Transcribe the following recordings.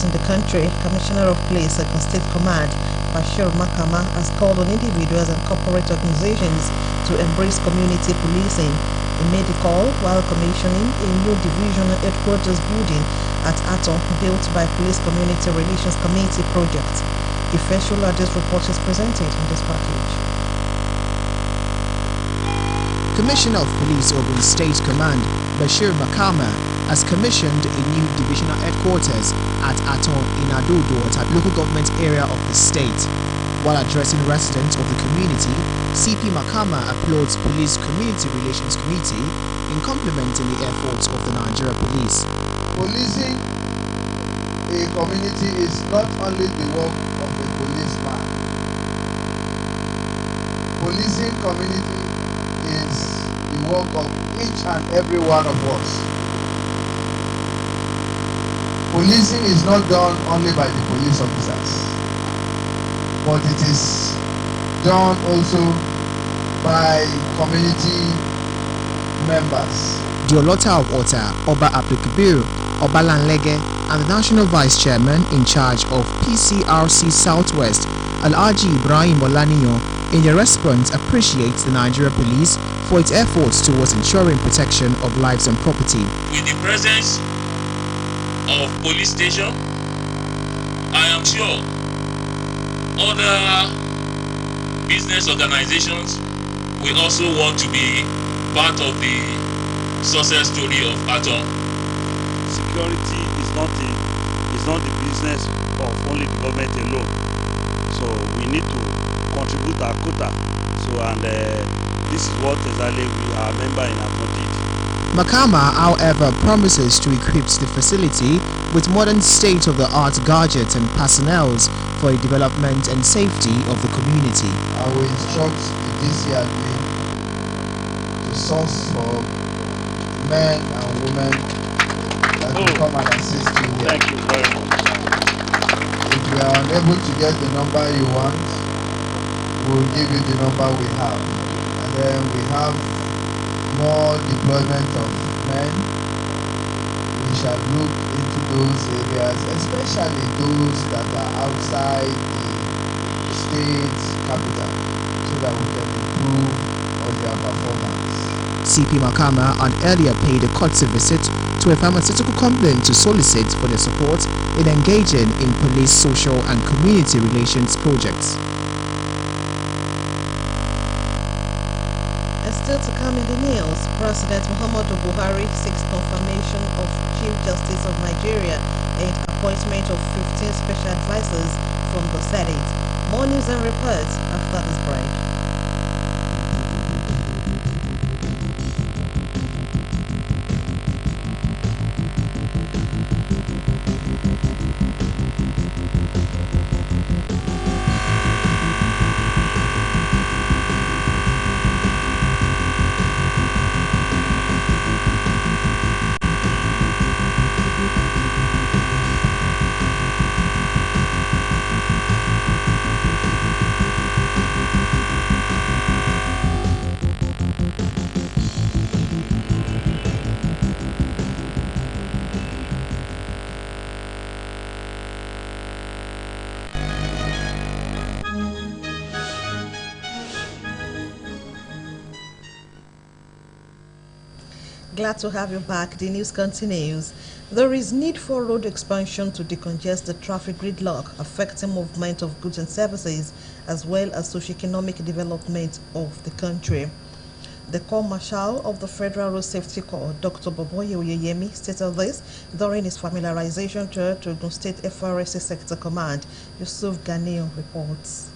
in the country, Commissioner of Police, Ogun State Command, Bashir Makama, has called on individuals and corporate organizations to embrace community policing. He made the call while commissioning a new divisional headquarters building at Aton, built by Police Community Relations Committee project. Ifeshula, this report is presented in this package. Commissioner of Police Ogun State Command, Bashir Makama, has commissioned a new divisional headquarters at Aton in Adodo at local government area of the state. While addressing residents of the community, CP Makama applauds Police Community Relations Committee in complementing the efforts of the Nigeria Police. Policing a community is not only the work of a policeman. Policing community is the work of each and every one of us. Policing is not done only by the police officers, but it is done also by community members. The Olota of Ota, Oba Abdulkabir, Oba Lanlege, and the National Vice Chairman in charge of PCRC Southwest, Alhaji Ibrahim Olaniyan, in their response appreciates the Nigeria Police for its efforts towards ensuring protection of lives and property. With the presence of police station, I am sure other business organizations will also want to be part of the success story of Aton. Security is not the business of only the government alone. So we need to contribute our quota. This is what exactly our member in Aton did. Makama, however, promises to equip the facility with modern state-of-the-art gadgets and personnel for the development and safety of the community. I will instruct the DC admin to source for men and women that will come and assist you here. Thank you very much. If you are unable to get the number you want, we'll give you the number we have. And then we have more deployment of men. We shall look into those areas, especially those that are outside the state capital, so that we can improve on their performance. CP Makama had earlier paid a courtesy visit to a pharmaceutical company to solicit for their support in engaging in police, social and community relations projects. Still to come in the news, President Muhammadu Buhari seeks confirmation of Chief Justice of Nigeria and appointment of 15 special advisors from the Senate. More news and reports after this break. Glad to have you back. The news continues. There is need for road expansion to decongest the traffic gridlock affecting movement of goods and services as well as socio-economic development of the country. The Corps Marshal of the Federal Road Safety Corps, Dr. Boboye Oyeyemi, stated this during his familiarization tour to Ogun State FRSC Sector Command. Yusuf Ganeo reports.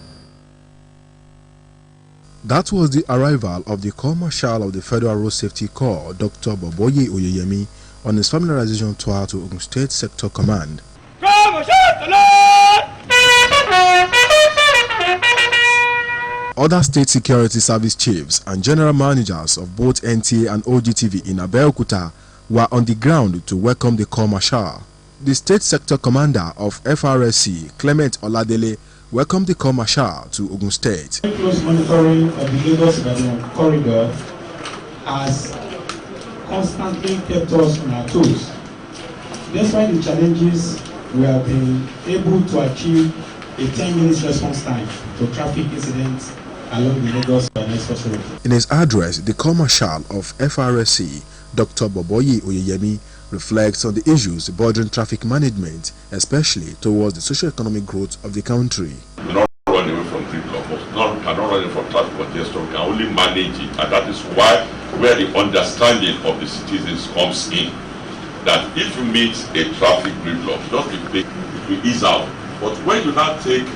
That was the arrival of the Corps Marshal of the Federal Road Safety Corps, Dr. Boboye Oyeyemi, on his familiarization tour to Ogun State Sector Command. Other state security service chiefs and general managers of both NTA and Ogtv in Abeokuta were on the ground to welcome the Corps Marshal. The state sector commander of FRSC, Clement Oladele, welcomed the Corps Marshal to Ogun State. Close monitoring of the Lagos-Ibadan corridor has constantly kept us on our toes. Despite the challenges we have been able to achieve a 10 minutes response time to traffic incidents along the Lagos and Express Road. In his address, the Corps Marshal of FRSC, Dr. Boboyi Oyeyemi, reflects on the issues bordering traffic management, especially towards the socio-economic growth of the country. We're not running away from gridlock, cannot run away from traffic congestion, we can only manage it, and that is why where the understanding of the citizens comes in. That if you meet a traffic gridlock, just be quick, it will ease out. But when you now take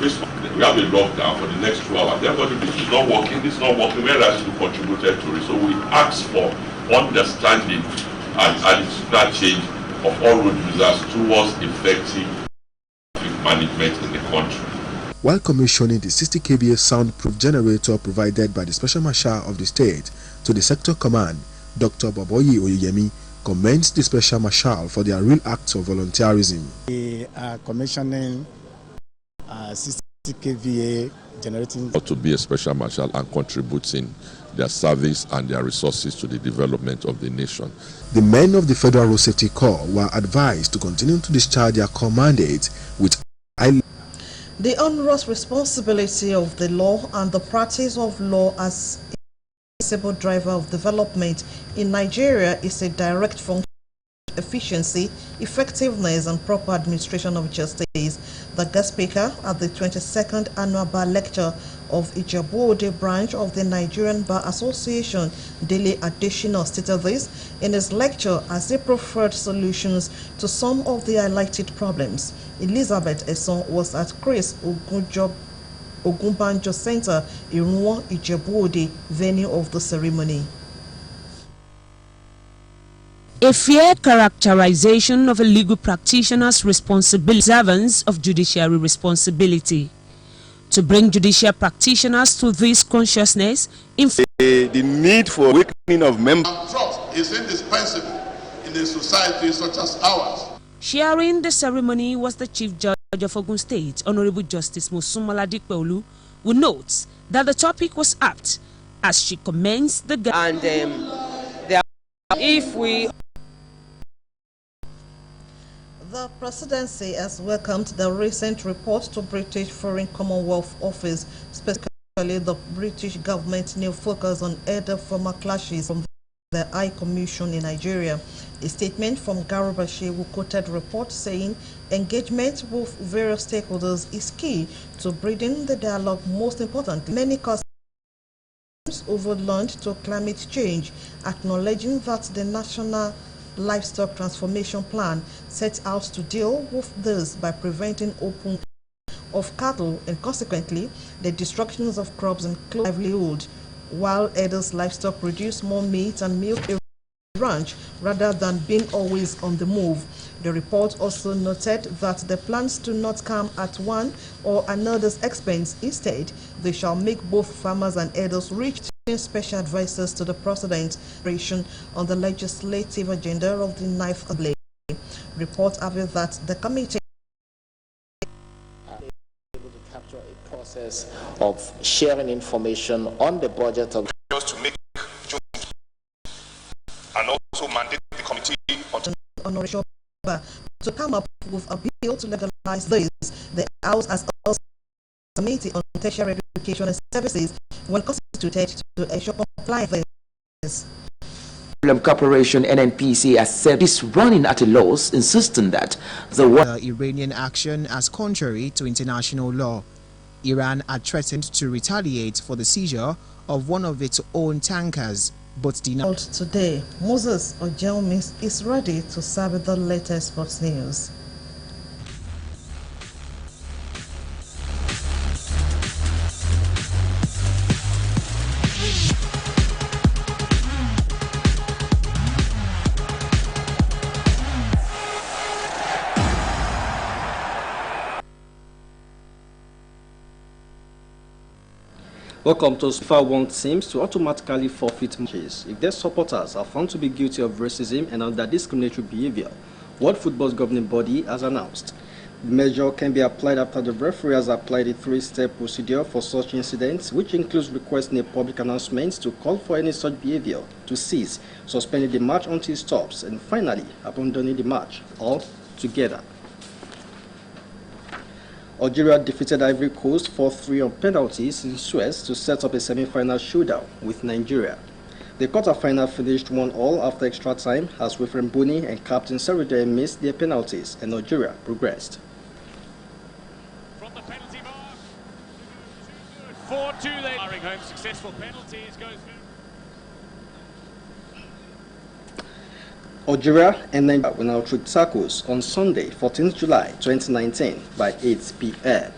this, we have a lockdown for the next 2 hours. Everybody, this is not working, whereas you contributed to it. So we ask for understanding and attitudinal change of all road users towards effective traffic management in the country. While commissioning the 60 kVA soundproof generator provided by the Special Marshal of the state to the sector command, Dr. Boboyi Oyeyemi commends the Special Marshal for their real acts of volunteerism. We are commissioning 60 kVA generating to be a Special Marshal and contributing their service and their resources to the development of the nation. The men of the Federal Road Safety Corps were advised to continue to discharge their corps mandate with the onerous responsibility of the law and the practice of law as a driver of development in Nigeria is a direct function of efficiency, effectiveness, and proper administration of justice. The guest speaker at the 22nd Annual Bar Lecture of Ijebu-Ode branch of the Nigerian Bar Association, Dele Adesina, stated this in his lecture as he preferred solutions to some of the highlighted problems. Elizabeth Esson was at Chris Ogunbanjo Center, Irunwa, Ijebu-Ode, venue of the ceremony. A fair characterization of a legal practitioner's responsibility, observance of judiciary responsibility. To bring judicial practitioners to this consciousness, the need for awakening of members trust is indispensable in a society such as ours. Sharing the ceremony was the Chief Judge of Ogun State, Honorable Justice Mosumala Dikpeolu, who notes that the topic was apt as she commends the The presidency has welcomed the recent report to British Foreign Commonwealth Office, specifically the British government's new focus on elder former clashes from the High Commission in Nigeria. A statement from Garuba Shehu quoted report saying engagement with various stakeholders is key to breeding the dialogue. Most importantly, many causes overlearned to climate change, acknowledging that the National Livestock Transformation Plan sets out to deal with this by preventing open of cattle and consequently the destructions of crops and livelihood, while others livestock produce more meat and milk a ranch rather than being always on the move. The report also noted that the plans do not come at one or another's expense. Instead, they shall make both farmers and others rich. Special advisors to the President on the legislative agenda of the 9th Assembly. Report added that the committee are able to capture a process of sharing information on the budget of to make and also mandate the committee to come up with a bill to legalize this. The House has also committee on tertiary education and services when constituted to ensure compliance with this. Corporation NNPC has said it's running at a loss, insisting that the Iranian action as contrary to international law. Iran had threatened to retaliate for the seizure of one of its own tankers, but denied. Today, Moses Ojelmi is ready to serve with the latest sports news. Welcome to FIFA want teams to automatically forfeit matches if their supporters are found to be guilty of racism and other discriminatory behavior, World Football's governing body has announced. The measure can be applied after the referee has applied a three-step procedure for such incidents, which includes requesting a public announcement to call for any such behavior to cease, suspending the match until it stops, and finally abandoning the match altogether. Algeria defeated Ivory Coast 4-3 on penalties in Suez to set up a semi-final showdown with Nigeria. The quarter-final finished 1-1 after extra time as referee Buni and captain Seride missed their penalties and Algeria progressed. From the penalty mark, 4-2 they firing home successful penalties goes Algeria and Nigeria will now treat tackles on Sunday, 14th July 2019 by 8 p.m.